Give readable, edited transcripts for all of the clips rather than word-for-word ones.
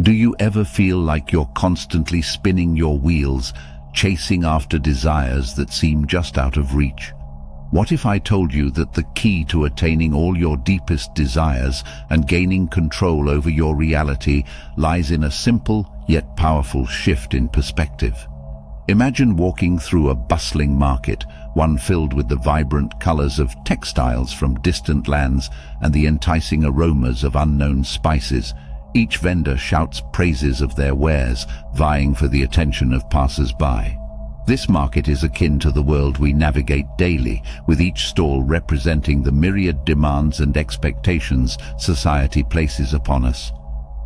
Do you ever feel like you're constantly spinning your wheels, chasing after desires that seem just out of reach? What if I told you that the key to attaining all your deepest desires and gaining control over your reality lies in a simple yet powerful shift in perspective? Imagine walking through a bustling market, one filled with the vibrant colors of textiles from distant lands and the enticing aromas of unknown spices. Each vendor shouts praises of their wares, vying for the attention of passers-by. This market is akin to the world we navigate daily, with each stall representing the myriad demands and expectations society places upon us.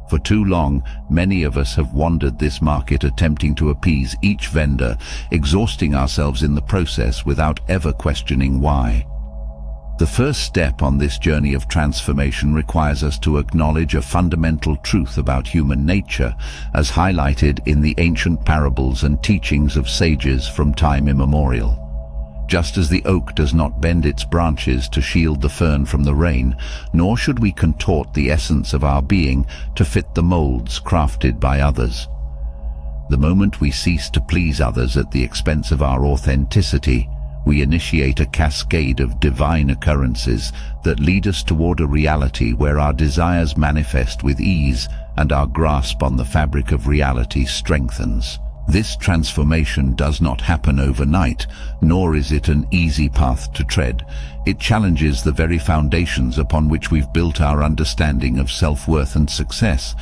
For too long, many of us have wandered this market attempting to appease each vendor, exhausting ourselves in the process without ever questioning why. The first step on this journey of transformation requires us to acknowledge a fundamental truth about human nature, as highlighted in the ancient parables and teachings of sages from time immemorial. Just as the oak does not bend its branches to shield the fern from the rain, nor should we contort the essence of our being to fit the molds crafted by others. The moment we cease to please others at the expense of our authenticity, we initiate a cascade of divine occurrences that lead us toward a reality where our desires manifest with ease and our grasp on the fabric of reality strengthens. This transformation does not happen overnight, nor is it an easy path to tread. It challenges the very foundations upon which we've built our understanding of self-worth and success.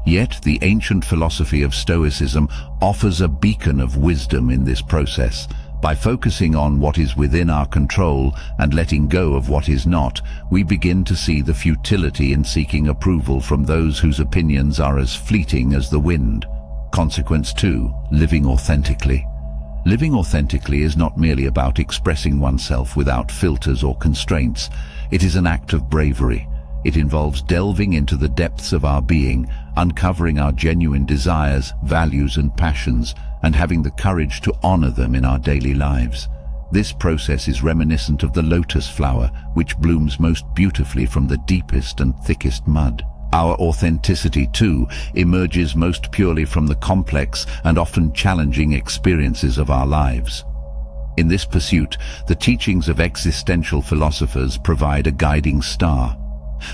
Yet the ancient philosophy of Stoicism offers a beacon of wisdom in this process. By focusing on what is within our control and letting go of what is not, we begin to see the futility in seeking approval from those whose opinions are as fleeting as the wind. Consequence 2. Living authentically. Living authentically is not merely about expressing oneself without filters or constraints. It is an act of bravery. It involves delving into the depths of our being, uncovering our genuine desires, values and passions, and having the courage to honor them in our daily lives. This process is reminiscent of the lotus flower, which blooms most beautifully from the deepest and thickest mud. Our authenticity, too, emerges most purely from the complex and often challenging experiences of our lives. In this pursuit, the teachings of existential philosophers provide a guiding star.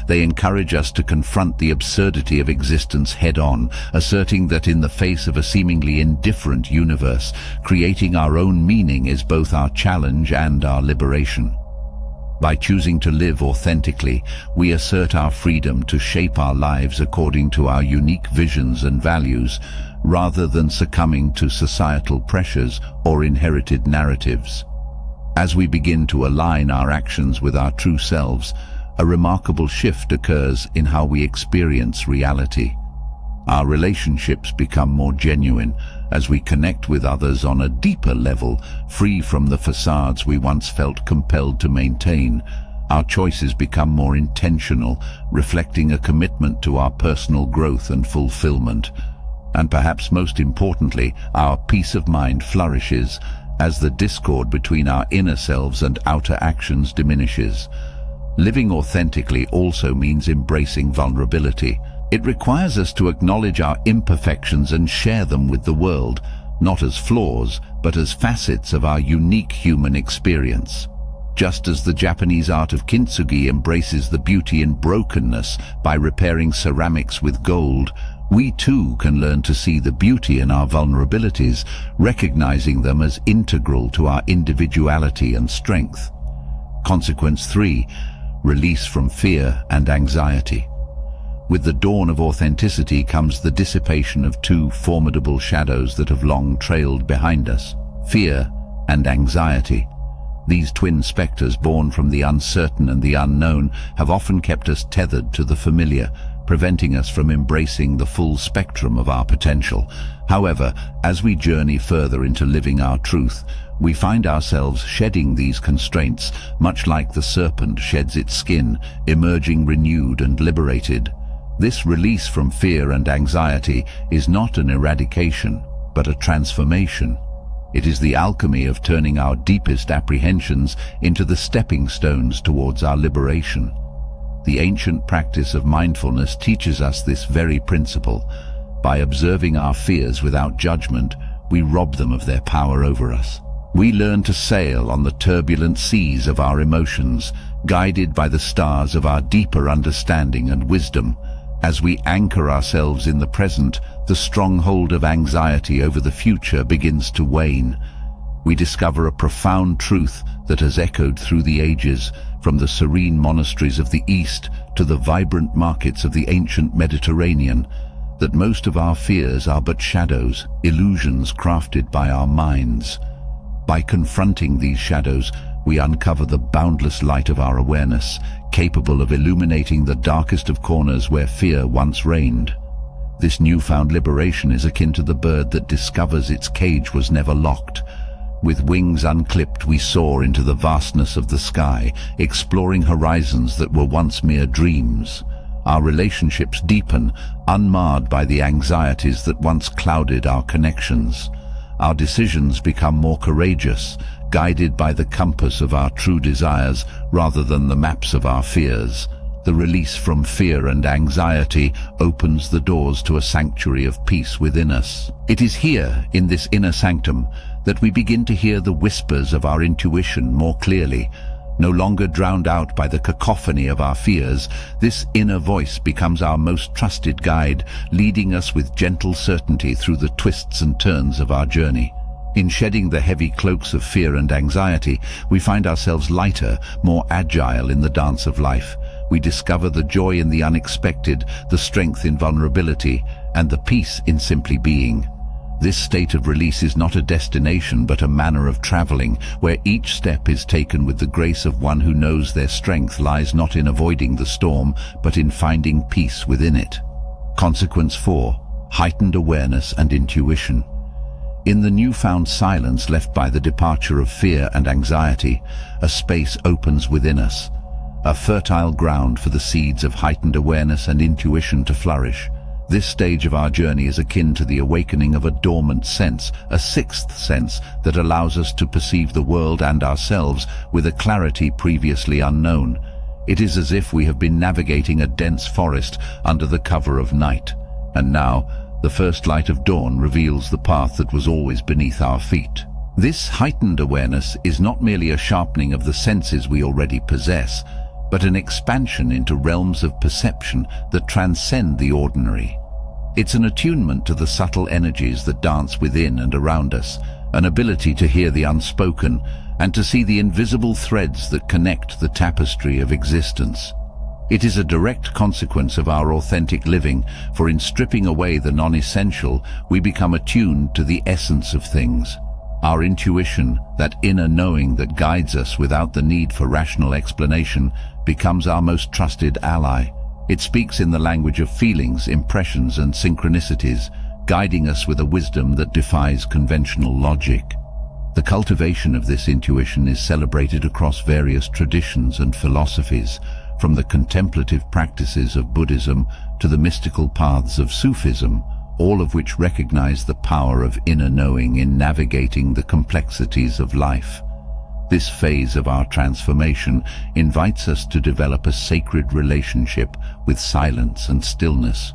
They encourage us to confront the absurdity of existence head-on, asserting that in the face of a seemingly indifferent universe, creating our own meaning is both our challenge and our liberation. By choosing to live authentically, we assert our freedom to shape our lives according to our unique visions and values, rather than succumbing to societal pressures or inherited narratives. As we begin to align our actions with our true selves, a remarkable shift occurs in how we experience reality. Our relationships become more genuine as we connect with others on a deeper level, free from the facades we once felt compelled to maintain. Our choices become more intentional, reflecting a commitment to our personal growth and fulfillment. And perhaps most importantly, our peace of mind flourishes as the discord between our inner selves and outer actions diminishes. Living authentically also means embracing vulnerability. It requires us to acknowledge our imperfections and share them with the world, not as flaws, but as facets of our unique human experience. Just as the Japanese art of kintsugi embraces the beauty in brokenness by repairing ceramics with gold, we too can learn to see the beauty in our vulnerabilities, recognizing them as integral to our individuality and strength. Consequence 3. Release from fear and anxiety. With the dawn of authenticity comes the dissipation of two formidable shadows that have long trailed behind us: fear and anxiety. These twin specters, born from the uncertain and the unknown, have often kept us tethered to the familiar, preventing us from embracing the full spectrum of our potential. However, as we journey further into living our truth, we find ourselves shedding these constraints, much like the serpent sheds its skin, emerging renewed and liberated. This release from fear and anxiety is not an eradication, but a transformation. It is the alchemy of turning our deepest apprehensions into the stepping stones towards our liberation. The ancient practice of mindfulness teaches us this very principle. By observing our fears without judgment, we rob them of their power over us. We learn to sail on the turbulent seas of our emotions, guided by the stars of our deeper understanding and wisdom. As we anchor ourselves in the present, the stronghold of anxiety over the future begins to wane. We discover a profound truth that has echoed through the ages, from the serene monasteries of the East to the vibrant markets of the ancient Mediterranean, that most of our fears are but shadows, illusions crafted by our minds. By confronting these shadows, we uncover the boundless light of our awareness, capable of illuminating the darkest of corners where fear once reigned. This newfound liberation is akin to the bird that discovers its cage was never locked. With wings unclipped, we soar into the vastness of the sky, exploring horizons that were once mere dreams. Our relationships deepen, unmarred by the anxieties that once clouded our connections. Our decisions become more courageous, guided by the compass of our true desires rather than the maps of our fears. The release from fear and anxiety opens the doors to a sanctuary of peace within us. It is here, in this inner sanctum, that we begin to hear the whispers of our intuition more clearly. No longer drowned out by the cacophony of our fears, this inner voice becomes our most trusted guide, leading us with gentle certainty through the twists and turns of our journey. In shedding the heavy cloaks of fear and anxiety, we find ourselves lighter, more agile in the dance of life. We discover the joy in the unexpected, the strength in vulnerability, and the peace in simply being. This state of release is not a destination but a manner of traveling, where each step is taken with the grace of one who knows their strength lies not in avoiding the storm, but in finding peace within it. Consequence 4. Heightened awareness and intuition. In the newfound silence left by the departure of fear and anxiety, a space opens within us, a fertile ground for the seeds of heightened awareness and intuition to flourish. This stage of our journey is akin to the awakening of a dormant sense, a sixth sense that allows us to perceive the world and ourselves with a clarity previously unknown. It is as if we have been navigating a dense forest under the cover of night, and now the first light of dawn reveals the path that was always beneath our feet. This heightened awareness is not merely a sharpening of the senses we already possess, but an expansion into realms of perception that transcend the ordinary. It's an attunement to the subtle energies that dance within and around us, an ability to hear the unspoken and to see the invisible threads that connect the tapestry of existence. It is a direct consequence of our authentic living, for in stripping away the non-essential, we become attuned to the essence of things. Our intuition, that inner knowing that guides us without the need for rational explanation, becomes our most trusted ally. It speaks in the language of feelings, impressions, and synchronicities, guiding us with a wisdom that defies conventional logic. The cultivation of this intuition is celebrated across various traditions and philosophies, from the contemplative practices of Buddhism to the mystical paths of Sufism, all of which recognize the power of inner knowing in navigating the complexities of life. This phase of our transformation invites us to develop a sacred relationship with silence and stillness.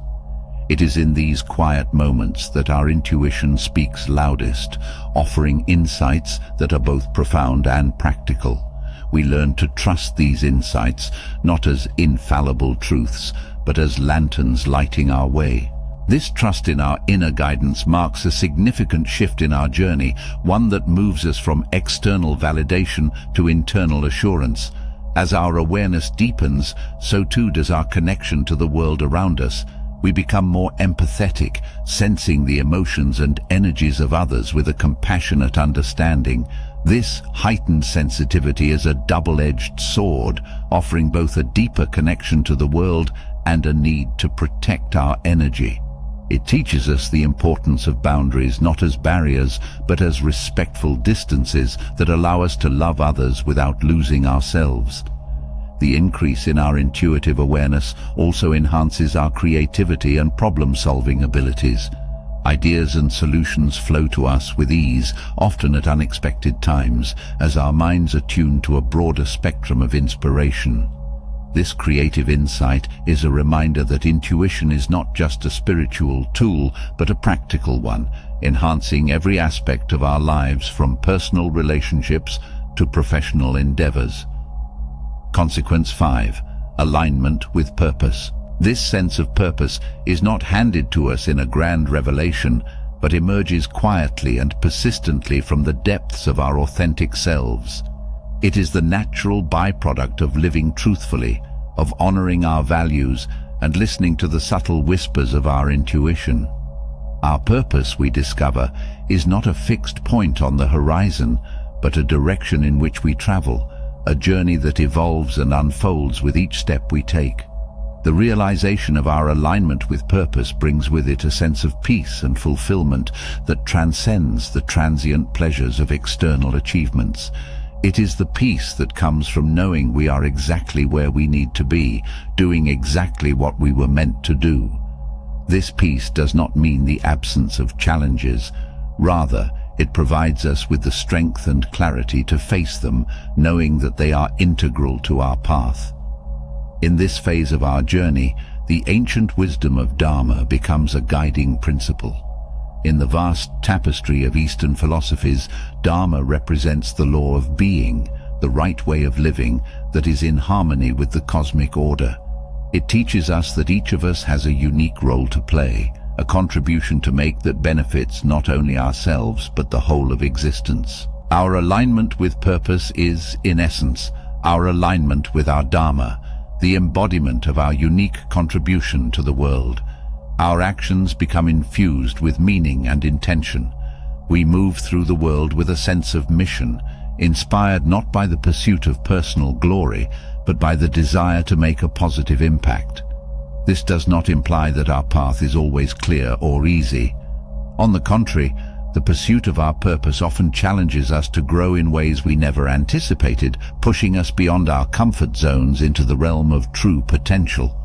It is in these quiet moments that our intuition speaks loudest, offering insights that are both profound and practical. We learn to trust these insights not as infallible truths, but as lanterns lighting our way. This trust in our inner guidance marks a significant shift in our journey, one that moves us from external validation to internal assurance. As our awareness deepens, so too does our connection to the world around us. We become more empathetic, sensing the emotions and energies of others with a compassionate understanding. This heightened sensitivity is a double-edged sword, offering both a deeper connection to the world and a need to protect our energy. It teaches us the importance of boundaries not as barriers, but as respectful distances that allow us to love others without losing ourselves. The increase in our intuitive awareness also enhances our creativity and problem-solving abilities. Ideas and solutions flow to us with ease, often at unexpected times, as our minds are tuned to a broader spectrum of inspiration. This creative insight is a reminder that intuition is not just a spiritual tool, but a practical one, enhancing every aspect of our lives from personal relationships to professional endeavors. Consequence 5. Alignment with purpose. This sense of purpose is not handed to us in a grand revelation, but emerges quietly and persistently from the depths of our authentic selves. It is the natural byproduct of living truthfully, of honoring our values and listening to the subtle whispers of our intuition. Our purpose, we discover, is not a fixed point on the horizon, but a direction in which we travel, a journey that evolves and unfolds with each step we take. The realization of our alignment with purpose brings with it a sense of peace and fulfillment that transcends the transient pleasures of external achievements. It is the peace that comes from knowing we are exactly where we need to be, doing exactly what we were meant to do. This peace does not mean the absence of challenges. Rather, it provides us with the strength and clarity to face them, knowing that they are integral to our path. In this phase of our journey, the ancient wisdom of Dharma becomes a guiding principle. In the vast tapestry of Eastern philosophies, Dharma represents the law of being, the right way of living that is in harmony with the cosmic order. It teaches us that each of us has a unique role to play, a contribution to make that benefits not only ourselves but the whole of existence. Our alignment with purpose is, in essence, our alignment with our Dharma, the embodiment of our unique contribution to the world. Our actions become infused with meaning and intention. We move through the world with a sense of mission, inspired not by the pursuit of personal glory, but by the desire to make a positive impact. This does not imply that our path is always clear or easy. On the contrary, the pursuit of our purpose often challenges us to grow in ways we never anticipated, pushing us beyond our comfort zones into the realm of true potential.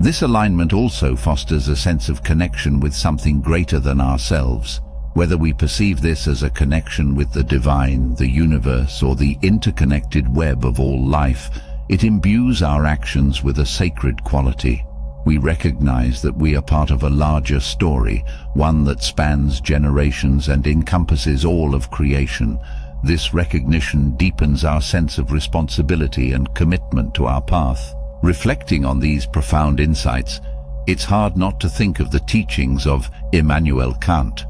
This alignment also fosters a sense of connection with something greater than ourselves. Whether we perceive this as a connection with the divine, the universe, or the interconnected web of all life, it imbues our actions with a sacred quality. We recognize that we are part of a larger story, one that spans generations and encompasses all of creation. This recognition deepens our sense of responsibility and commitment to our path. Reflecting on these profound insights, it's hard not to think of the teachings of Immanuel Kant.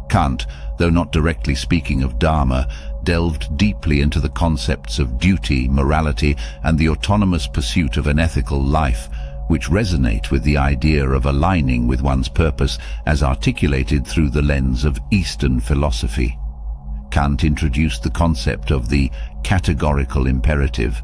Kant, though not directly speaking of Dharma, delved deeply into the concepts of duty, morality, and the autonomous pursuit of an ethical life, which resonate with the idea of aligning with one's purpose as articulated through the lens of Eastern philosophy. Kant introduced the concept of the categorical imperative,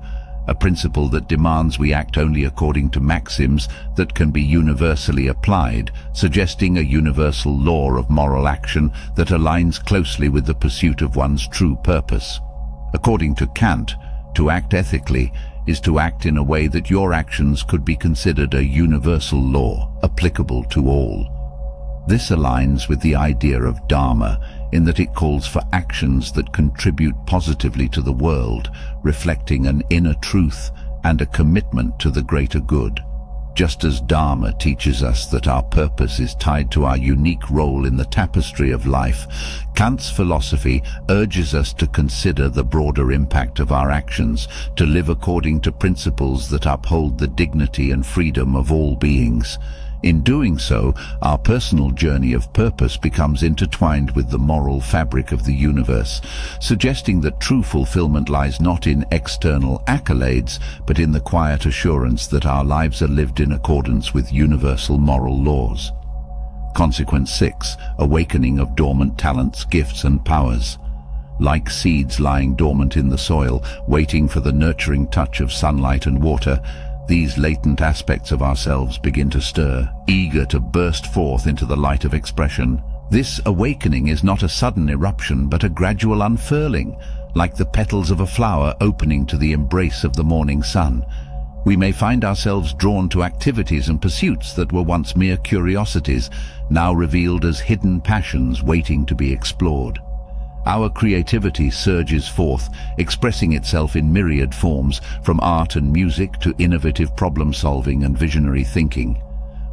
a principle that demands we act only according to maxims that can be universally applied, suggesting a universal law of moral action that aligns closely with the pursuit of one's true purpose. According to Kant, to act ethically is to act in a way that your actions could be considered a universal law, applicable to all. This aligns with the idea of Dharma in that it calls for actions that contribute positively to the world, reflecting an inner truth and a commitment to the greater good. Just as Dharma teaches us that our purpose is tied to our unique role in the tapestry of life, Kant's philosophy urges us to consider the broader impact of our actions, to live according to principles that uphold the dignity and freedom of all beings. In doing so, our personal journey of purpose becomes intertwined with the moral fabric of the universe, suggesting that true fulfillment lies not in external accolades, but in the quiet assurance that our lives are lived in accordance with universal moral laws. Consequence 6. Awakening of dormant talents, gifts, and powers. Like seeds lying dormant in the soil, waiting for the nurturing touch of sunlight and water, these latent aspects of ourselves begin to stir, eager to burst forth into the light of expression. This awakening is not a sudden eruption, but a gradual unfurling, like the petals of a flower opening to the embrace of the morning sun. We may find ourselves drawn to activities and pursuits that were once mere curiosities, now revealed as hidden passions waiting to be explored. Our creativity surges forth, expressing itself in myriad forms, from art and music to innovative problem-solving and visionary thinking.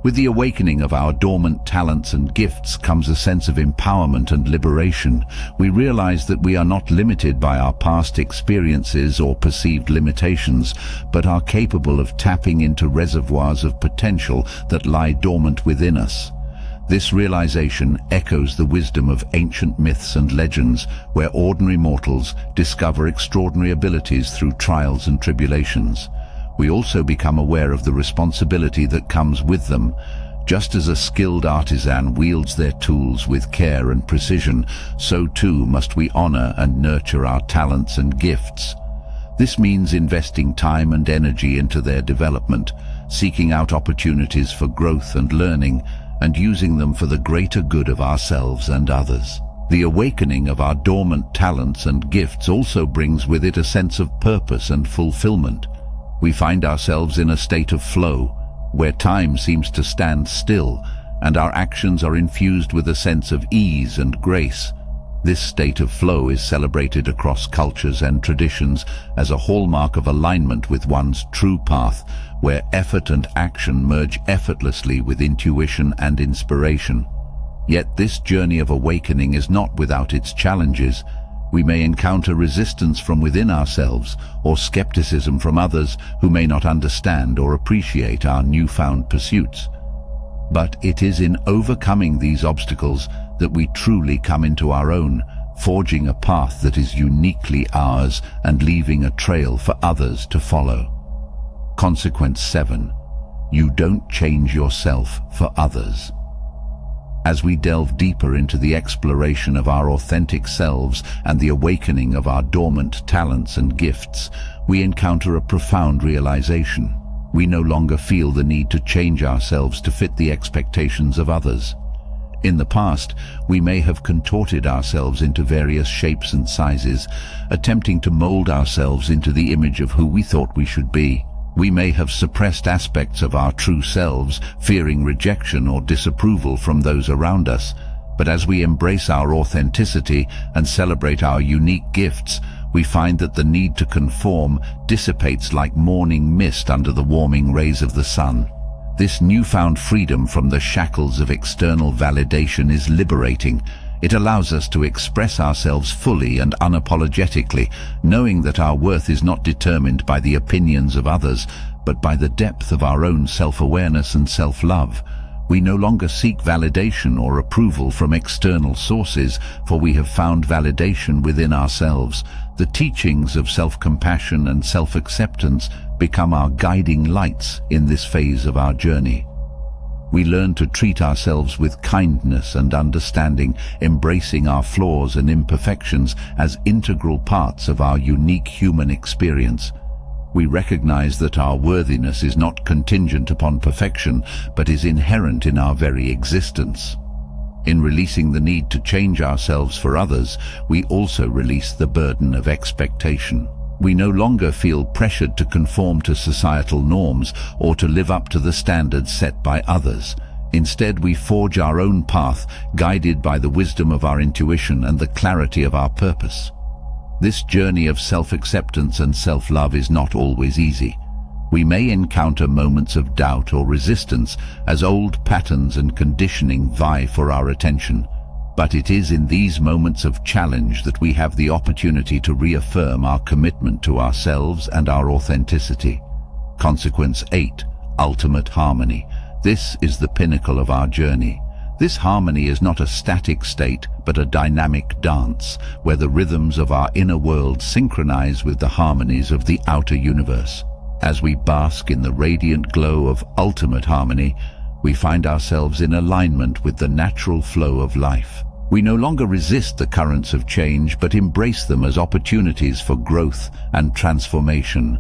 With the awakening of our dormant talents and gifts comes a sense of empowerment and liberation. We realize that we are not limited by our past experiences or perceived limitations, but are capable of tapping into reservoirs of potential that lie dormant within us. This realization echoes the wisdom of ancient myths and legends, where ordinary mortals discover extraordinary abilities through trials and tribulations. We also become aware of the responsibility that comes with them. Just as a skilled artisan wields their tools with care and precision, so too must we honor and nurture our talents and gifts. This means investing time and energy into their development, seeking out opportunities for growth and learning, and using them for the greater good of ourselves and others. The awakening of our dormant talents and gifts also brings with it a sense of purpose and fulfillment. We find ourselves in a state of flow, where time seems to stand still, and our actions are infused with a sense of ease and grace. This state of flow is celebrated across cultures and traditions as a hallmark of alignment with one's true path, where effort and action merge effortlessly with intuition and inspiration. Yet this journey of awakening is not without its challenges. We may encounter resistance from within ourselves or skepticism from others who may not understand or appreciate our newfound pursuits. But it is in overcoming these obstacles that we truly come into our own, forging a path that is uniquely ours and leaving a trail for others to follow. Consequence 7. You don't change yourself for others. As we delve deeper into the exploration of our authentic selves and the awakening of our dormant talents and gifts, we encounter a profound realization. We no longer feel the need to change ourselves to fit the expectations of others. In the past, we may have contorted ourselves into various shapes and sizes, attempting to mold ourselves into the image of who we thought we should be. We may have suppressed aspects of our true selves, fearing rejection or disapproval from those around us. But as we embrace our authenticity and celebrate our unique gifts, we find that the need to conform dissipates like morning mist under the warming rays of the sun. This newfound freedom from the shackles of external validation is liberating. It allows us to express ourselves fully and unapologetically, knowing that our worth is not determined by the opinions of others, but by the depth of our own self-awareness and self-love. We no longer seek validation or approval from external sources, for we have found validation within ourselves. The teachings of self-compassion and self-acceptance become our guiding lights in this phase of our journey. We learn to treat ourselves with kindness and understanding, embracing our flaws and imperfections as integral parts of our unique human experience. We recognize that our worthiness is not contingent upon perfection, but is inherent in our very existence. In releasing the need to change ourselves for others, we also release the burden of expectation. We no longer feel pressured to conform to societal norms or to live up to the standards set by others. Instead, we forge our own path, guided by the wisdom of our intuition and the clarity of our purpose. This journey of self-acceptance and self-love is not always easy. We may encounter moments of doubt or resistance as old patterns and conditioning vie for our attention. But it is in these moments of challenge that we have the opportunity to reaffirm our commitment to ourselves and our authenticity. Consequence 8. Ultimate harmony. This is the pinnacle of our journey. This harmony is not a static state, but a dynamic dance, where the rhythms of our inner world synchronize with the harmonies of the outer universe. As we bask in the radiant glow of ultimate harmony, we find ourselves in alignment with the natural flow of life. We no longer resist the currents of change, but embrace them as opportunities for growth and transformation.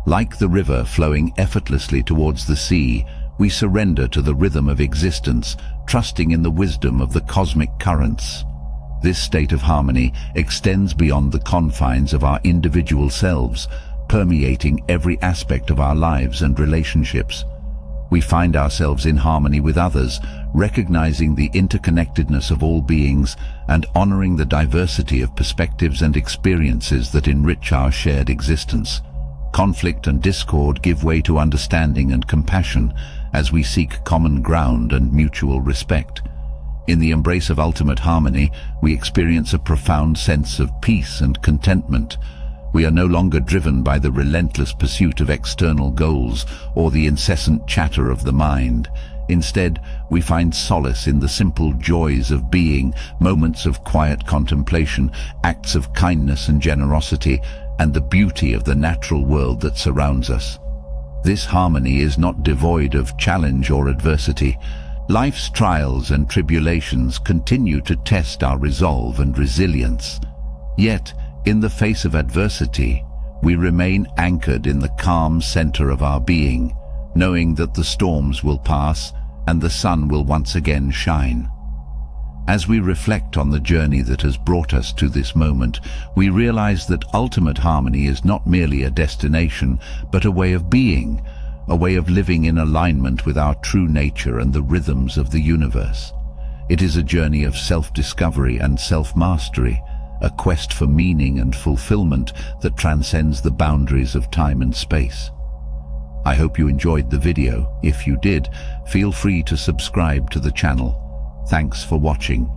Like the river flowing effortlessly towards the sea, we surrender to the rhythm of existence, trusting in the wisdom of the cosmic currents. This state of harmony extends beyond the confines of our individual selves, permeating every aspect of our lives and relationships. We find ourselves in harmony with others, recognizing the interconnectedness of all beings and honoring the diversity of perspectives and experiences that enrich our shared existence. Conflict and discord give way to understanding and compassion as we seek common ground and mutual respect. In the embrace of ultimate harmony, we experience a profound sense of peace and contentment. We are no longer driven by the relentless pursuit of external goals or the incessant chatter of the mind. Instead, we find solace in the simple joys of being, moments of quiet contemplation, acts of kindness and generosity, and the beauty of the natural world that surrounds us. This harmony is not devoid of challenge or adversity. Life's trials and tribulations continue to test our resolve and resilience. Yet, in the face of adversity, we remain anchored in the calm center of our being, knowing that the storms will pass and the sun will once again shine. As we reflect on the journey that has brought us to this moment, we realize that ultimate harmony is not merely a destination, but a way of being, a way of living in alignment with our true nature and the rhythms of the universe. It is a journey of self-discovery and self-mastery, a quest for meaning and fulfillment that transcends the boundaries of time and space. I hope you enjoyed the video. If you did, feel free to subscribe to the channel. Thanks for watching.